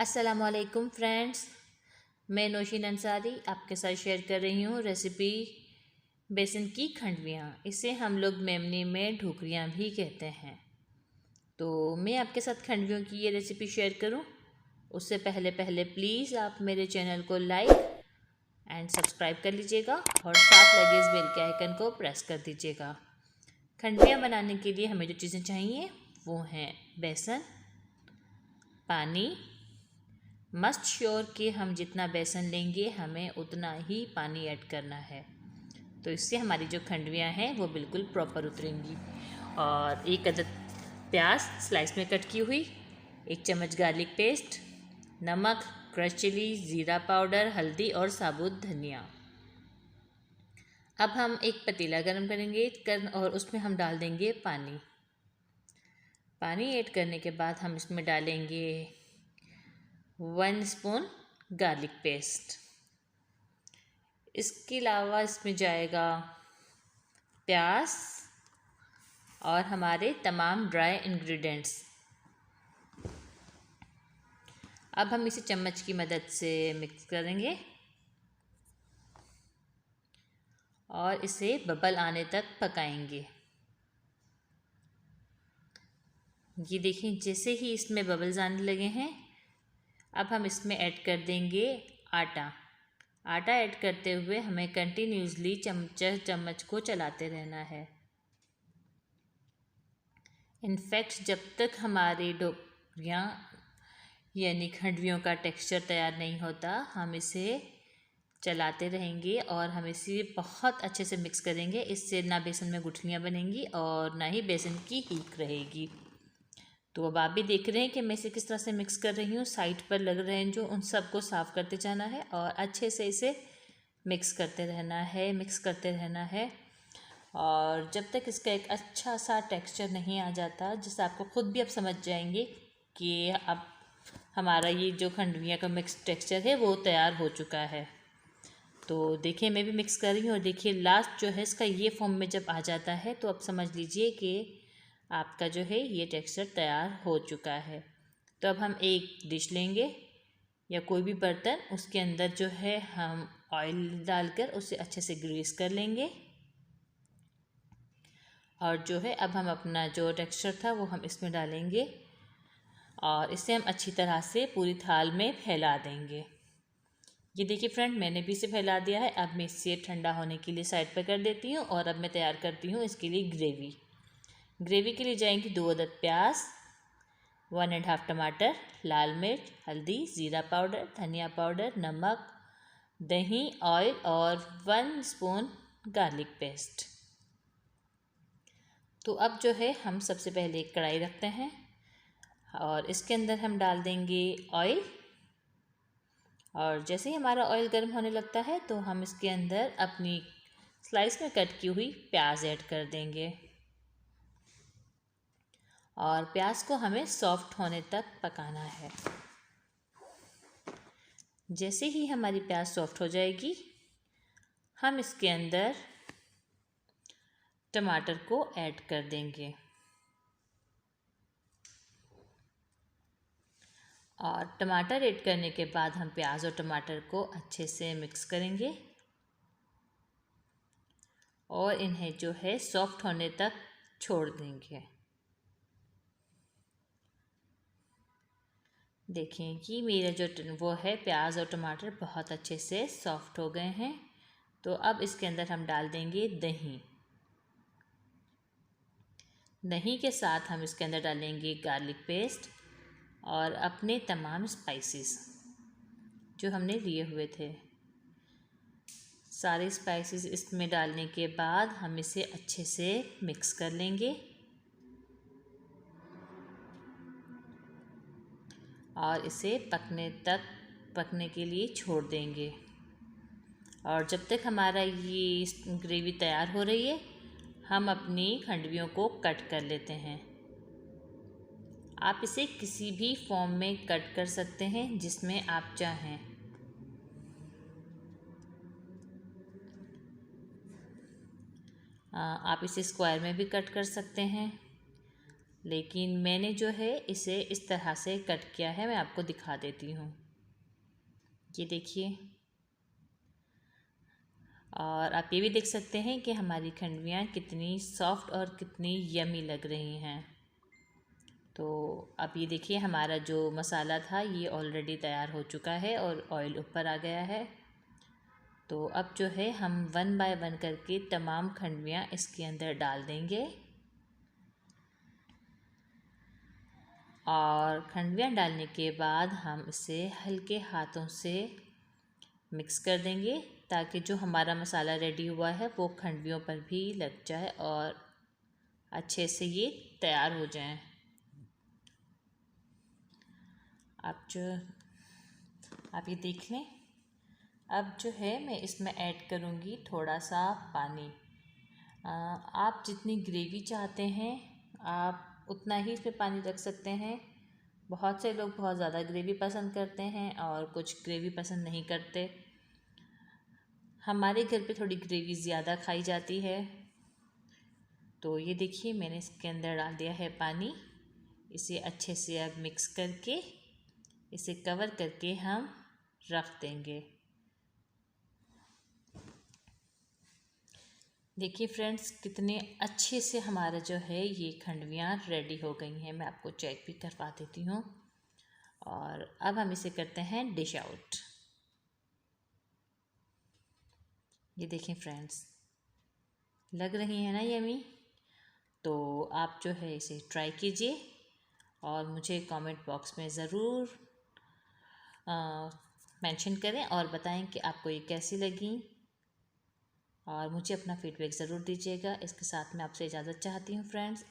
अस्सलामुअलैकुम फ्रेंड्स, मैं नौशीन अंसारी आपके साथ शेयर कर रही हूँ रेसिपी बेसन की खंडवियाँ। इसे हम लोग मेमनी में ढोकरियाँ भी कहते हैं। तो मैं आपके साथ खंडवियों की ये रेसिपी शेयर करूँ उससे पहले प्लीज़ आप मेरे चैनल को लाइक एंड सब्सक्राइब कर लीजिएगा और साथ लगे इस बेल के आइकन को प्रेस कर दीजिएगा। खंडवियाँ बनाने के लिए हमें जो चीज़ें चाहिए वो हैं बेसन, पानी। मस्ट श्योर कि हम जितना बेसन लेंगे हमें उतना ही पानी ऐड करना है, तो इससे हमारी जो खंडवियाँ हैं वो बिल्कुल प्रॉपर उतरेंगी। और एक अदद प्याज स्लाइस में कट की हुई, 1 चम्मच गार्लिक पेस्ट, नमक, क्रश चिली, ज़ीरा पाउडर, हल्दी और साबुत धनिया। अब हम एक पतीला गर्म करेंगे और उसमें हम डाल देंगे पानी। पानी ऐड करने के बाद हम इसमें डालेंगे 1 स्पून गार्लिक पेस्ट। इसके अलावा इसमें जाएगा प्याज और हमारे तमाम ड्राई इंग्रेडिएंट्स। अब हम इसे चम्मच की मदद से मिक्स करेंगे और इसे बबल आने तक पकाएंगे। ये देखिए, जैसे ही इसमें बबल्स आने लगे हैं अब हम इसमें ऐड कर देंगे आटा। आटा ऐड करते हुए हमें कंटिन्यूसली चम्मच को चलाते रहना है। इनफैक्ट जब तक हमारी ढोकरियाँ यानी खंडवियों का टेक्सचर तैयार नहीं होता हम इसे चलाते रहेंगे और हम इसे बहुत अच्छे से मिक्स करेंगे। इससे ना बेसन में गुठलियाँ बनेंगी और ना ही बेसन की हीक रहेगी। तो अब आप भी देख रहे हैं कि मैं इसे किस तरह से मिक्स कर रही हूँ। साइड पर लग रहे हैं जो, उन सबको साफ़ करते जाना है और अच्छे से इसे मिक्स करते रहना है और जब तक इसका एक अच्छा सा टेक्सचर नहीं आ जाता, जिससे आपको ख़ुद भी अब समझ जाएंगे कि अब हमारा ये जो खंडवियाँ का मिक्स टेक्सचर है वो तैयार हो चुका है। तो देखिए, मैं भी मिक्स कर रही हूँ और देखिए लास्ट जो है इसका ये फॉर्म में जब आ जाता है तो अब समझ लीजिए कि आपका जो है ये टेक्सचर तैयार हो चुका है। तो अब हम एक डिश लेंगे या कोई भी बर्तन, उसके अंदर जो है हम ऑयल डालकर उसे अच्छे से ग्रीस कर लेंगे और जो है अब हम अपना जो टेक्सचर था वो हम इसमें डालेंगे और इसे हम अच्छी तरह से पूरी थाल में फैला देंगे। ये देखिए फ्रेंड, मैंने भी इसे फैला दिया है। अब मैं इसे ठंडा होने के लिए साइड पर कर देती हूँ और अब मैं तैयार करती हूँ इसके लिए ग्रेवी। ग्रेवी के लिए जाएंगी 2 अदद प्याज, 1.5 टमाटर, लाल मिर्च, हल्दी, ज़ीरा पाउडर, धनिया पाउडर, नमक, दही, ऑयल और 1 स्पून गार्लिक पेस्ट। तो अब जो है हम सबसे पहले एक कढ़ाई रखते हैं और इसके अंदर हम डाल देंगे ऑयल। और जैसे ही हमारा ऑयल गर्म होने लगता है तो हम इसके अंदर अपनी स्लाइस में कट की हुई प्याज ऐड कर देंगे और प्याज को हमें सॉफ्ट होने तक पकाना है। जैसे ही हमारी प्याज सॉफ्ट हो जाएगी हम इसके अंदर टमाटर को ऐड कर देंगे और टमाटर ऐड करने के बाद हम प्याज और टमाटर को अच्छे से मिक्स करेंगे और इन्हें जो है सॉफ्ट होने तक छोड़ देंगे। देखिए कि मेरा जो वो है प्याज और टमाटर बहुत अच्छे से सॉफ्ट हो गए हैं। तो अब इसके अंदर हम डाल देंगे दही। दही के साथ हम इसके अंदर डालेंगे गार्लिक पेस्ट और अपने तमाम स्पाइसेस जो हमने लिए हुए थे। सारे स्पाइसेस इसमें डालने के बाद हम इसे अच्छे से मिक्स कर लेंगे और इसे पकने के लिए छोड़ देंगे। और जब तक हमारा ये ग्रेवी तैयार हो रही है हम अपनी खंडवियों को कट कर लेते हैं। आप इसे किसी भी फॉर्म में कट कर सकते हैं जिसमें आप चाहें। आप इसे स्क्वायर में भी कट कर सकते हैं। लेकिन मैंने जो है इसे इस तरह से कट किया है, मैं आपको दिखा देती हूँ। ये देखिए, और आप ये भी देख सकते हैं कि हमारी खंडवियाँ कितनी सॉफ्ट और कितनी यमी लग रही हैं। तो अब ये देखिए, हमारा जो मसाला था ये ऑलरेडी तैयार हो चुका है और ऑयल ऊपर आ गया है। तो अब जो है हम 1 बाय 1 करके तमाम खंडवियाँ इसके अंदर डाल देंगे, और खंडवियाँ डालने के बाद हम इसे हल्के हाथों से मिक्स कर देंगे ताकि जो हमारा मसाला रेडी हुआ है वो खंडवियों पर भी लग जाए और अच्छे से ये तैयार हो जाएं। आप ये देख लें। अब जो है मैं इसमें ऐड करूँगी थोड़ा सा पानी। आप जितनी ग्रेवी चाहते हैं आप उतना ही इसमें पानी रख सकते हैं। बहुत से लोग बहुत ज़्यादा ग्रेवी पसंद करते हैं और कुछ ग्रेवी पसंद नहीं करते। हमारे घर पे थोड़ी ग्रेवी ज़्यादा खाई जाती है। तो ये देखिए, मैंने इसके अंदर डाल दिया है पानी। इसे अच्छे से अब मिक्स करके इसे कवर करके हम रख देंगे। देखिए फ्रेंड्स, कितने अच्छे से हमारा जो है ये खंडवियाँ रेडी हो गई हैं। मैं आपको चेक भी करवा देती हूँ। और अब हम इसे करते हैं डिश आउट। ये देखें फ्रेंड्स, लग रही है ना यम्मी। तो आप जो है इसे ट्राई कीजिए और मुझे कमेंट बॉक्स में ज़रूर मेंशन करें और बताएं कि आपको ये कैसी लगी, और मुझे अपना फीडबैक ज़रूर दीजिएगा। इसके साथ मैं आपसे इजाज़त चाहती हूँ फ्रेंड्स।